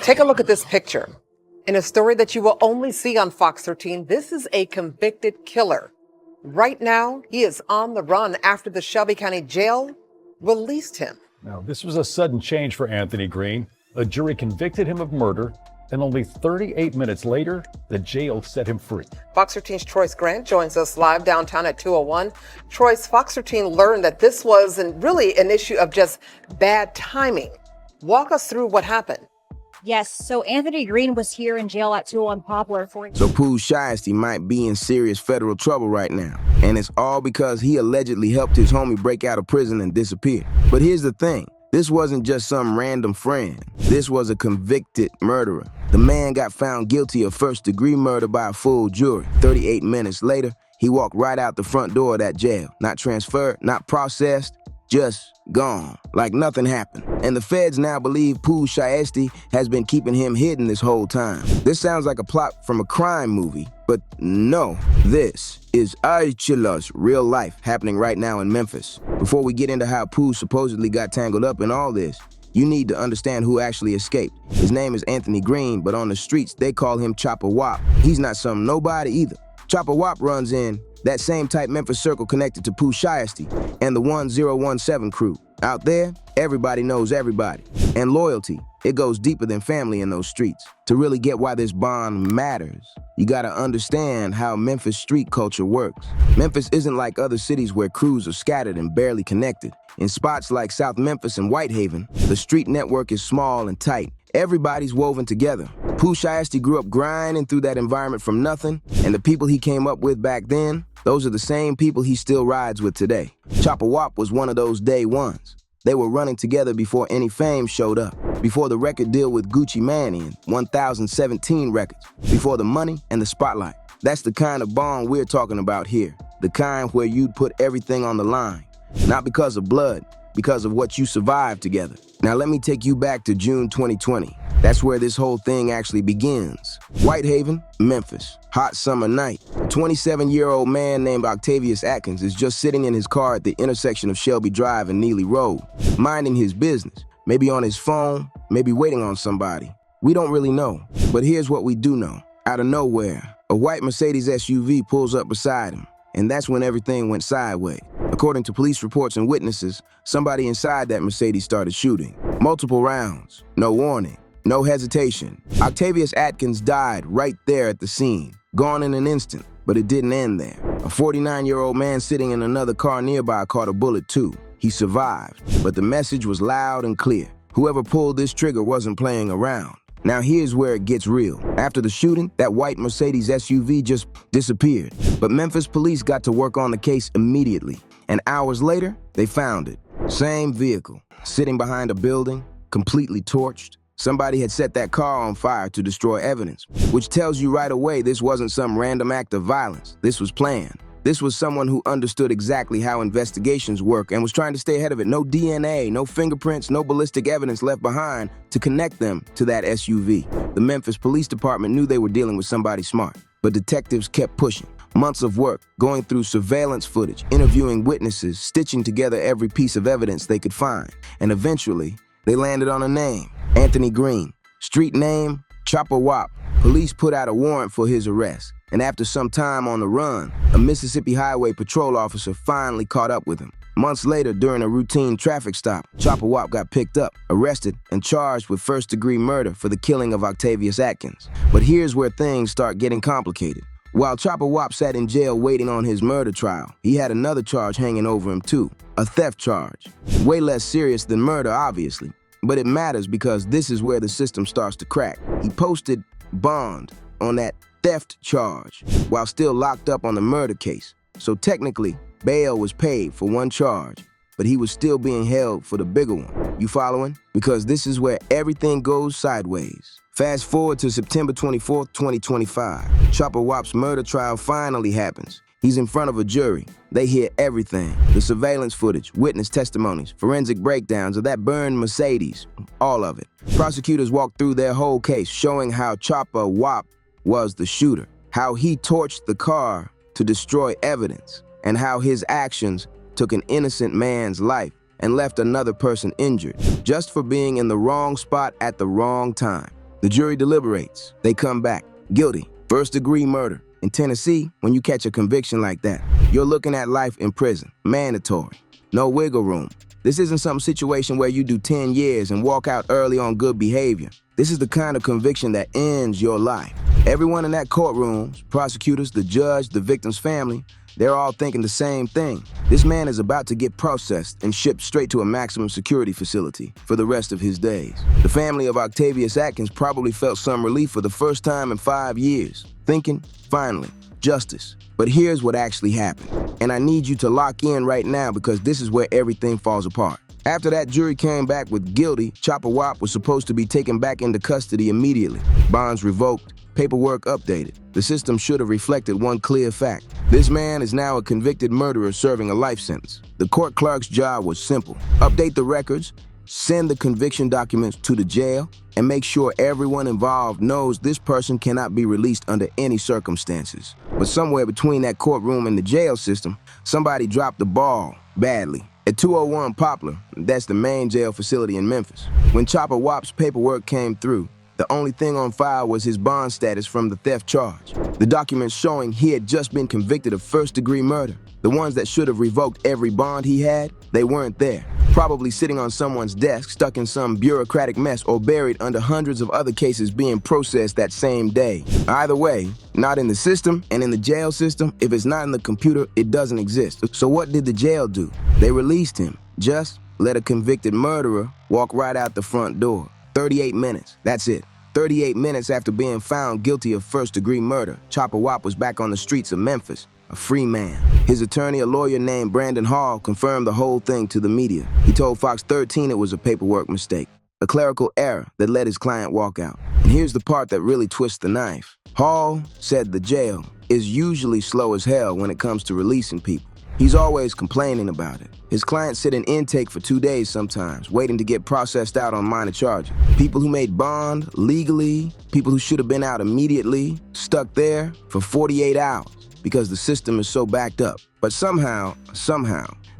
Take a look at this picture. In a story that you will only see on Fox 13, this is a convicted killer. Right now, he is on the run after the Shelby County Jail released him. Now, this was a sudden change for Anthony Green. A jury convicted him of murder, and only 38 minutes later, the jail set him free. Fox 13's Troyce Grant joins us live downtown at 2:01. Troyce, Fox 13 learned that this wasn't really an issue of just bad timing. Walk us through what happened. Yes, so Anthony Green was here in jail at 201 Poplar for... So Pooh Shiesty might be in serious federal trouble right now. And it's all because he allegedly helped his homie break out of prison and disappear. But here's the thing. This wasn't just some random friend. This was a convicted murderer. The man got found guilty of first-degree murder by a full jury. 38 minutes later, he walked right out the front door of that jail. Not transferred, not processed, just gone, like nothing happened. And the feds now believe Pooh Shiesty has been keeping him hidden this whole time. This sounds like a plot from a crime movie, but no, this is Aichila's real life happening right now in Memphis. Before we get into how Pooh supposedly got tangled up in all this, you need to understand who actually escaped. His name is Anthony Green, but on the streets, they call him Choppa Wop. He's not some nobody either. Choppa Wop runs in that same tight Memphis circle connected to Pooh Shiesty and the 1017 crew. Out there, everybody knows everybody. And loyalty, it goes deeper than family in those streets. To really get why this bond matters, you gotta understand how Memphis street culture works. Memphis isn't like other cities where crews are scattered and barely connected. In spots like South Memphis and Whitehaven, the street network is small and tight. Everybody's woven together. Pooh Shiesty grew up grinding through that environment from nothing, and the people he came up with back then, those are the same people he still rides with today. Choppa Wop was one of those day ones. They were running together before any fame showed up, before the record deal with Gucci Mane and 1017 records, before the money and the spotlight. That's the kind of bond we're talking about here, the kind where you'd put everything on the line, not because of blood, because of what you survived together. Now let me take you back to June 2020. That's where this whole thing actually begins. Whitehaven, Memphis, hot summer night. A 27-year-old man named Octavius Atkins is just sitting in his car at the intersection of Shelby Drive and Neely Road, minding his business, maybe on his phone, maybe waiting on somebody. We don't really know, but here's what we do know. Out of nowhere, a white Mercedes SUV pulls up beside him, and that's when everything went sideways. According to police reports and witnesses, somebody inside that Mercedes started shooting. Multiple rounds, no warning, no hesitation. Octavius Atkins died right there at the scene, gone in an instant, but it didn't end there. A 49-year-old man sitting in another car nearby caught a bullet too. He survived, but the message was loud and clear. Whoever pulled this trigger wasn't playing around. Now here's where it gets real. After the shooting, that white Mercedes SUV just disappeared. But Memphis police got to work on the case immediately. And hours later, they found it. Same vehicle, sitting behind a building, completely torched. Somebody had set that car on fire to destroy evidence, which tells you right away this wasn't some random act of violence. This was planned. This was someone who understood exactly how investigations work and was trying to stay ahead of it. No DNA, no fingerprints, no ballistic evidence left behind to connect them to that SUV. The Memphis Police Department knew they were dealing with somebody smart, but detectives kept pushing. Months of work, going through surveillance footage, interviewing witnesses, stitching together every piece of evidence they could find. And eventually, they landed on a name, Anthony Green. Street name, Choppa Wop. Police put out a warrant for his arrest. And after some time on the run, a Mississippi Highway patrol officer finally caught up with him. Months later, during a routine traffic stop, Choppa Wop got picked up, arrested, and charged with first-degree murder for the killing of Octavius Atkins. But here's where things start getting complicated. While Choppa Wop sat in jail waiting on his murder trial, he had another charge hanging over him too, a theft charge. Way less serious than murder, obviously, but it matters because this is where the system starts to crack. He posted bond on that theft charge while still locked up on the murder case. So technically, bail was paid for one charge, but he was still being held for the bigger one. You following? Because this is where everything goes sideways. Fast forward to September 24th, 2025. Choppa Wop's murder trial finally happens. He's in front of a jury. They hear everything. The surveillance footage, witness testimonies, forensic breakdowns of that burned Mercedes, all of it. Prosecutors walk through their whole case, showing how Choppa Wop was the shooter, how he torched the car to destroy evidence, and how his actions took an innocent man's life and left another person injured, just for being in the wrong spot at the wrong time. The jury deliberates. They come back. Guilty. First-degree murder. In Tennessee, when you catch a conviction like that, you're looking at life in prison. Mandatory. No wiggle room. This isn't some situation where you do 10 years and walk out early on good behavior. This is the kind of conviction that ends your life. Everyone in that courtroom, prosecutors, the judge, the victim's family, they're all thinking the same thing. This man is about to get processed and shipped straight to a maximum security facility for the rest of his days. The family of Octavius Atkins probably felt some relief for the first time in 5 years, thinking, finally, justice. But here's what actually happened. And I need you to lock in right now because this is where everything falls apart. After that jury came back with guilty, Choppa Wop was supposed to be taken back into custody immediately. Bonds revoked, paperwork updated. The system should have reflected one clear fact. This man is now a convicted murderer serving a life sentence. The court clerk's job was simple. Update the records, send the conviction documents to the jail, and make sure everyone involved knows this person cannot be released under any circumstances. But somewhere between that courtroom and the jail system, somebody dropped the ball badly. At 201 Poplar, that's the main jail facility in Memphis. When Choppa Wop's paperwork came through, the only thing on file was his bond status from the theft charge. The documents showing he had just been convicted of first-degree murder. The ones that should have revoked every bond he had, they weren't there. Probably sitting on someone's desk, stuck in some bureaucratic mess, or buried under hundreds of other cases being processed that same day. Either way, not in the system, and in the jail system, if it's not in the computer, it doesn't exist. So what did the jail do? They released him. Just let a convicted murderer walk right out the front door. 38 minutes, that's it. 38 minutes after being found guilty of first-degree murder, Choppa Wop was back on the streets of Memphis, a free man. His attorney, a lawyer named Brandon Hall, confirmed the whole thing to the media. He told Fox 13 it was a paperwork mistake, a clerical error that let his client walk out. And here's the part that really twists the knife. Hall said the jail is usually slow as hell when it comes to releasing people. He's always complaining about it. His clients sit in intake for 2 days sometimes, waiting to get processed out on minor charges. People who made bond legally, people who should have been out immediately, stuck there for 48 hours because the system is so backed up. But somehow,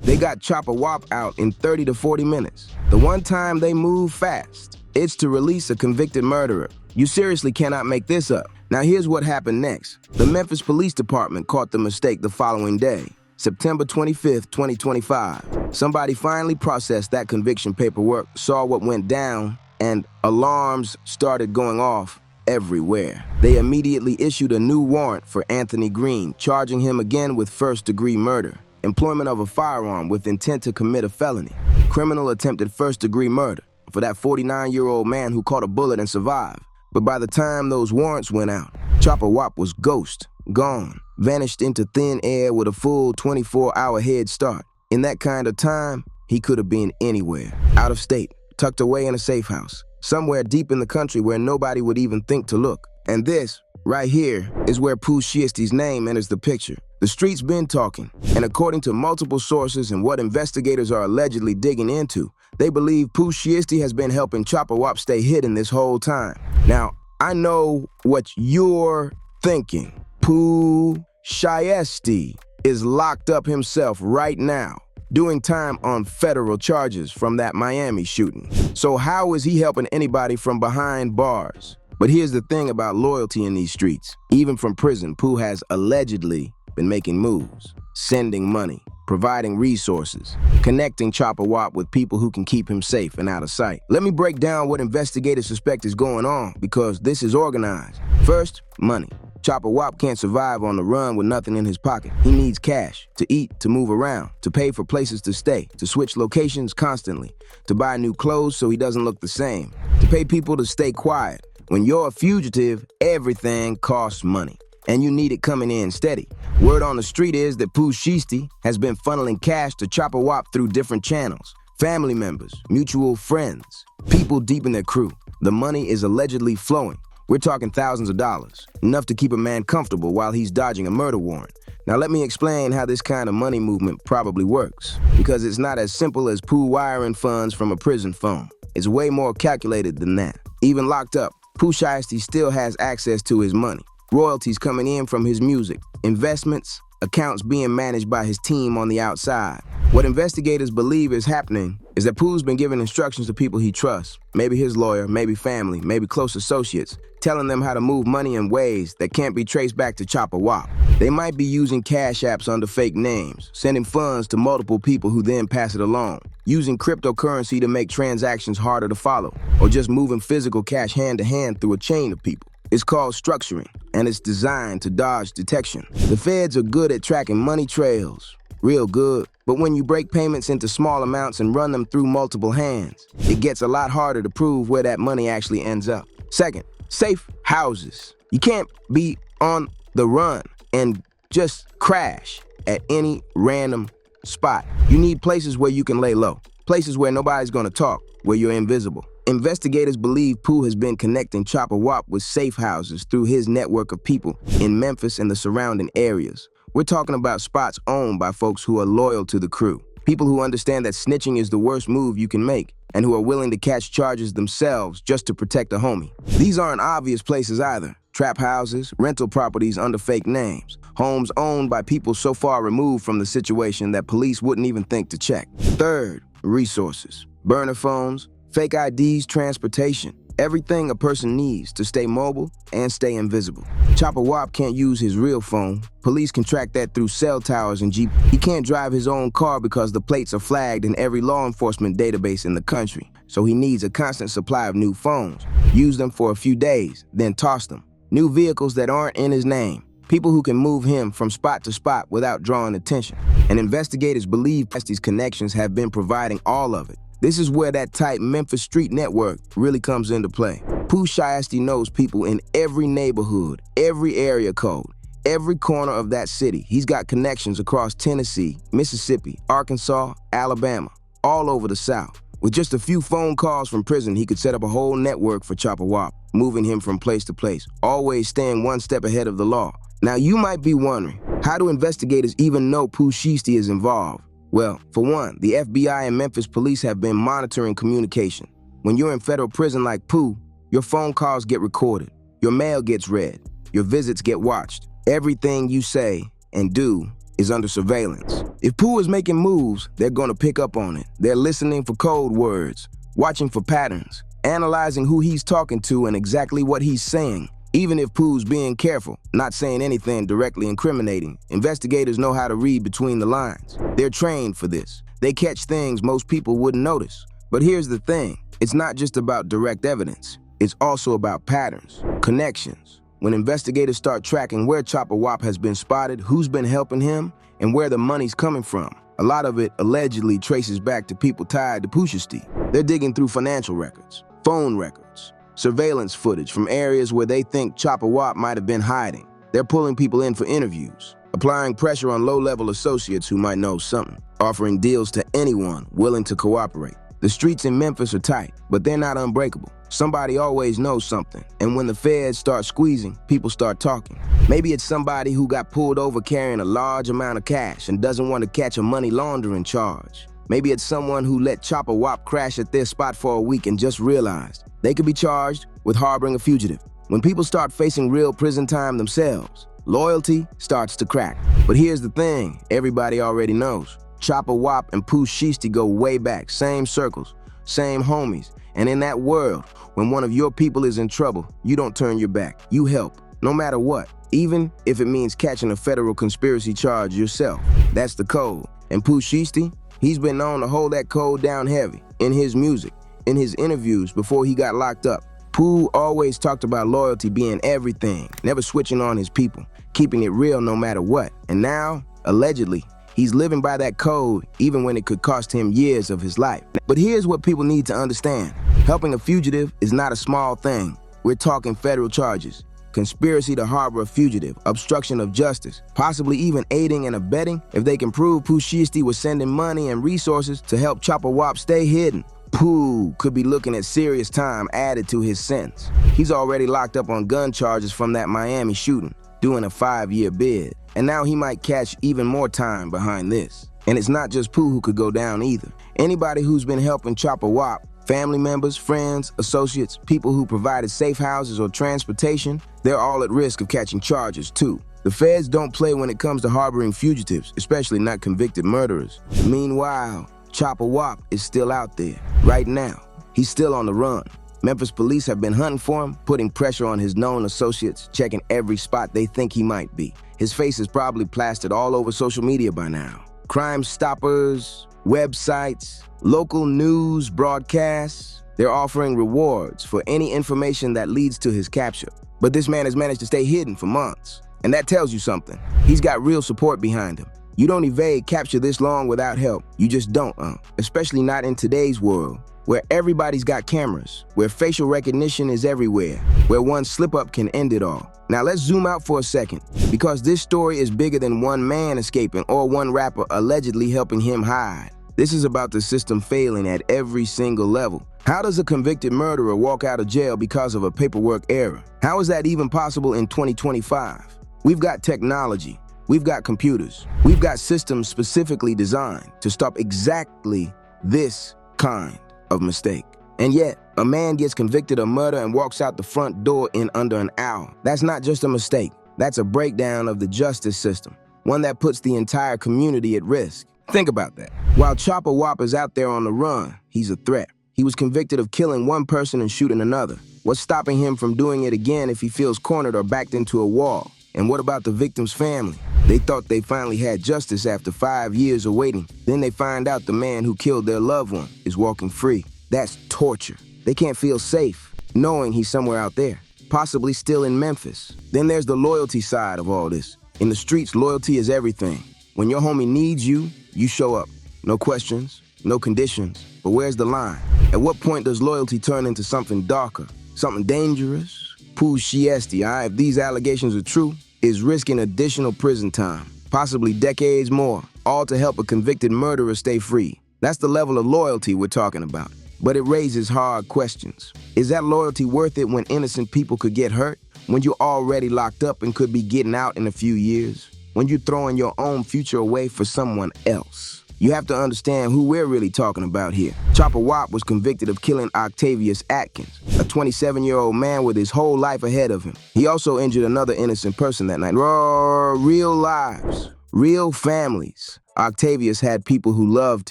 they got Choppa Wop out in 30 to 40 minutes. The one time they move fast, it's to release a convicted murderer. You seriously cannot make this up. Now here's what happened next. The Memphis Police Department caught the mistake the following day. September 25th, 2025. Somebody finally processed that conviction paperwork, saw what went down, and alarms started going off everywhere. They immediately issued a new warrant for Anthony Green, charging him again with first-degree murder, employment of a firearm with intent to commit a felony, criminal attempted first-degree murder for that 49-year-old man who caught a bullet and survived. But by the time those warrants went out, Choppa Wop was ghost, gone, vanished into thin air with a full 24-hour head start. In that kind of time, he could have been anywhere, out of state, tucked away in a safe house, somewhere deep in the country where nobody would even think to look. And this, right here, is where Pooh Shiesty's name enters the picture. The street's been talking, and according to multiple sources and what investigators are allegedly digging into, they believe Pooh Shiesty has been helping Choppa Wop stay hidden this whole time. Now, I know what you're thinking. Pooh Shiesty is locked up himself right now, doing time on federal charges from that Miami shooting. So how is he helping anybody from behind bars? But here's the thing about loyalty in these streets. Even from prison, Pooh has allegedly been making moves, sending money, providing resources, connecting Choppa Wop with people who can keep him safe and out of sight. Let me break down what investigators suspect is going on, because this is organized. First, money. Choppa Wop can't survive on the run with nothing in his pocket. He needs cash to eat, to move around, to pay for places to stay, to switch locations constantly, to buy new clothes so he doesn't look the same, to pay people to stay quiet. When you're a fugitive, everything costs money, and you need it coming in steady. Word on the street is that Pooh Shiesty has been funneling cash to Choppa Wop through different channels. Family members, mutual friends, people deep in their crew. The money is allegedly flowing. We're talking thousands of dollars, enough to keep a man comfortable while he's dodging a murder warrant. Now let me explain how this kind of money movement probably works, because it's not as simple as Pooh wiring funds from a prison phone. It's way more calculated than that. Even locked up, Pooh Shiesty still has access to his money. Royalties coming in from his music, investments, accounts being managed by his team on the outside. What investigators believe is happening is that Pooh's been giving instructions to people he trusts, maybe his lawyer, maybe family, maybe close associates, telling them how to move money in ways that can't be traced back to Choppa Wop. They might be using cash apps under fake names, sending funds to multiple people who then pass it along, using cryptocurrency to make transactions harder to follow, or just moving physical cash hand to hand through a chain of people. It's called structuring, and it's designed to dodge detection. The feds are good at tracking money trails, real good, but when you break payments into small amounts and run them through multiple hands, it gets a lot harder to prove where that money actually ends up. Second, safe houses. You can't be on the run and just crash at any random spot. You need places where you can lay low, places where nobody's gonna talk, where you're invisible. Investigators believe Pooh has been connecting Choppa Wop with safe houses through his network of people in Memphis and the surrounding areas. We're talking about spots owned by folks who are loyal to the crew, people who understand that snitching is the worst move you can make, and who are willing to catch charges themselves just to protect a homie. These aren't obvious places either. Trap houses, rental properties under fake names, homes owned by people so far removed from the situation that police wouldn't even think to check. Third, resources. Burner phones, fake IDs, transportation, everything a person needs to stay mobile and stay invisible. Choppa Wop can't use his real phone. Police can track that through cell towers and Jeep. He can't drive his own car because the plates are flagged in every law enforcement database in the country. So he needs a constant supply of new phones. Use them for a few days, then toss them. New vehicles that aren't in his name. People who can move him from spot to spot without drawing attention. And investigators believe these connections have been providing all of it. This is where that tight Memphis street network really comes into play. Pooh Shiesty knows people in every neighborhood, every area code, every corner of that city. He's got connections across Tennessee, Mississippi, Arkansas, Alabama, all over the South. With just a few phone calls from prison, he could set up a whole network for Choppa Wop, moving him from place to place, always staying one step ahead of the law. Now you might be wondering, how do investigators even know Pooh Shiesty is involved? Well, for one, the FBI and Memphis police have been monitoring communication. When you're in federal prison like Pooh, your phone calls get recorded, your mail gets read, your visits get watched. Everything you say and do is under surveillance. If Pooh is making moves, they're gonna pick up on it. They're listening for code words, watching for patterns, analyzing who he's talking to and exactly what he's saying. Even if Pooh's being careful, not saying anything directly incriminating, investigators know how to read between the lines. They're trained for this. They catch things most people wouldn't notice. But here's the thing, it's not just about direct evidence. It's also about patterns, connections. When investigators start tracking where Choppa Wop has been spotted, who's been helping him, and where the money's coming from, a lot of it allegedly traces back to people tied to Pooh Shiesty. They're digging through financial records, phone records, surveillance footage from areas where they think Choppa Wop might have been hiding. They're pulling people in for interviews, applying pressure on low-level associates who might know something, offering deals to anyone willing to cooperate. The streets in Memphis are tight, but they're not unbreakable. Somebody always knows something, and when the feds start squeezing, people start talking. Maybe it's somebody who got pulled over carrying a large amount of cash and doesn't want to catch a money laundering charge. Maybe it's someone who let Choppa Wop crash at their spot for a week and just realized they could be charged with harboring a fugitive. When people start facing real prison time themselves, loyalty starts to crack. But here's the thing, everybody already knows. Choppa Wop and Pooh Shiesty go way back, same circles, same homies. And in that world, when one of your people is in trouble, you don't turn your back. You help, no matter what, even if it means catching a federal conspiracy charge yourself. That's the code. And Pooh Shiesty, he's been known to hold that code down heavy in his music, in his interviews before he got locked up. Pooh always talked about loyalty being everything, never switching on his people, keeping it real no matter what. And now, allegedly, he's living by that code even when it could cost him years of his life. But here's what people need to understand. Helping a fugitive is not a small thing. We're talking federal charges, conspiracy to harbor a fugitive, obstruction of justice, possibly even aiding and abetting. If they can prove Pooh Shiesty was sending money and resources to help Choppa Wop stay hidden, Pooh could be looking at serious time added to his sentence. He's already locked up on gun charges from that Miami shooting, doing a 5-year bid. And now he might catch even more time behind this. And it's not just Pooh who could go down either. Anybody who's been helping Choppa Wop, family members, friends, associates, people who provided safe houses or transportation, they're all at risk of catching charges too. The feds don't play when it comes to harboring fugitives, especially not convicted murderers. Meanwhile, Choppa Wop is still out there. Right now, he's still on the run. Memphis police have been hunting for him, putting pressure on his known associates, checking every spot they think he might be. His face is probably plastered all over social media by now. Crime Stoppers, websites, local news broadcasts, they're offering rewards for any information that leads to his capture. But this man has managed to stay hidden for months. And that tells you something. He's got real support behind him. You don't evade capture this long without help. You just don't, especially not in today's world, where everybody's got cameras, where facial recognition is everywhere, where one slip-up can end it all. Now let's zoom out for a second, because this story is bigger than one man escaping or one rapper allegedly helping him hide. This is about the system failing at every single level. How does a convicted murderer walk out of jail because of a paperwork error? How is that even possible in 2025? We've got technology, we've got computers, we've got systems specifically designed to stop exactly this kind of mistake. And yet, a man gets convicted of murder and walks out the front door in under an hour. That's not just a mistake. That's a breakdown of the justice system, one that puts the entire community at risk. Think about that. While Choppa Wop is out there on the run, he's a threat. He was convicted of killing one person and shooting another. What's stopping him from doing it again if he feels cornered or backed into a wall? And what about the victim's family? They thought they finally had justice after 5 years of waiting. Then they find out the man who killed their loved one is walking free. That's torture. They can't feel safe knowing he's somewhere out there, possibly still in Memphis. Then there's the loyalty side of all this. In the streets, loyalty is everything. When your homie needs you, you show up. No questions, no conditions. But where's the line? At what point does loyalty turn into something darker, something dangerous? Pooh Shiesty, if these allegations are true, is risking additional prison time, possibly decades more, all to help a convicted murderer stay free. That's the level of loyalty we're talking about. But it raises hard questions. Is that loyalty worth it when innocent people could get hurt? When you're already locked up and could be getting out in a few years? When you're throwing your own future away for someone else? You have to understand who we're really talking about here. Choppa Wop was convicted of killing Octavius Atkins, a 27-year-old man with his whole life ahead of him. He also injured another innocent person that night. Real lives, real families. Octavius had people who loved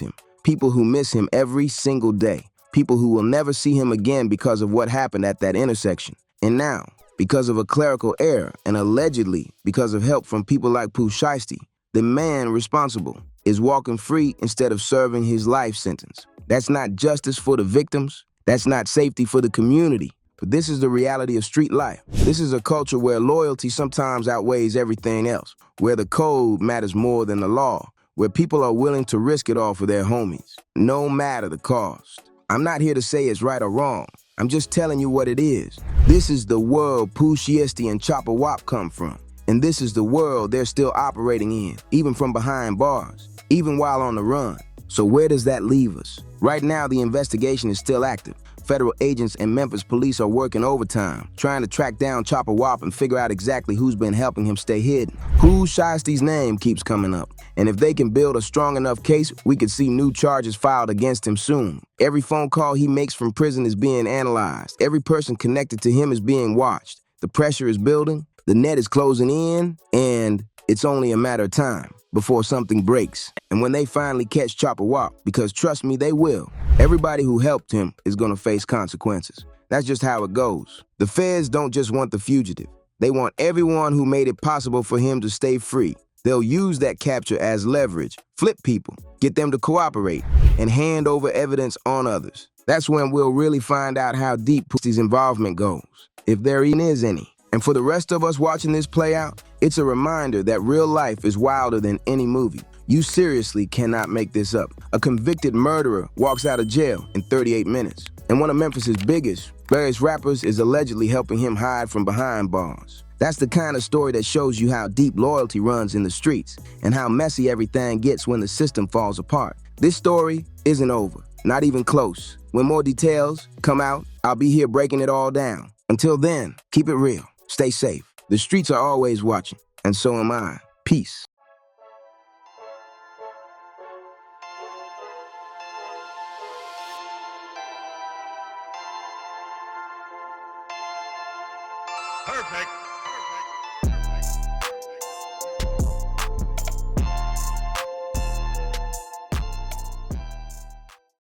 him, people who miss him every single day, people who will never see him again because of what happened at that intersection. And now, because of a clerical error and allegedly because of help from people like Pooh Shiesty, the man responsible is walking free instead of serving his life sentence. That's not justice for the victims. That's not safety for the community. But this is the reality of street life. This is a culture where loyalty sometimes outweighs everything else, where the code matters more than the law, where people are willing to risk it all for their homies, no matter the cost. I'm not here to say it's right or wrong. I'm just telling you what it is. This is the world Pooh Shiesty and Choppa Wop come from. And this is the world they're still operating in, even from behind bars, even while on the run. So where does that leave us? Right now, the investigation is still active. Federal agents and Memphis police are working overtime, trying to track down Choppa Wop and figure out exactly who's been helping him stay hidden. Pooh Shiesty's name keeps coming up. And if they can build a strong enough case, we could see new charges filed against him soon. Every phone call he makes from prison is being analyzed. Every person connected to him is being watched. The pressure is building. The net is closing in, and it's only a matter of time before something breaks. And when they finally catch Choppa Wop, because trust me, they will, everybody who helped him is gonna face consequences. That's just how it goes. The feds don't just want the fugitive. They want everyone who made it possible for him to stay free. They'll use that capture as leverage, flip people, get them to cooperate, and hand over evidence on others. That's when we'll really find out how deep Pooh's involvement goes, if there even is any. And for the rest of us watching this play out, it's a reminder that real life is wilder than any movie. You seriously cannot make this up. A convicted murderer walks out of jail in 38 minutes. And one of Memphis's biggest, various rappers is allegedly helping him hide from behind bars. That's the kind of story that shows you how deep loyalty runs in the streets and how messy everything gets when the system falls apart. This story isn't over, not even close. When more details come out, I'll be here breaking it all down. Until then, keep it real. Stay safe. The streets are always watching, and so am I. Peace. Perfect.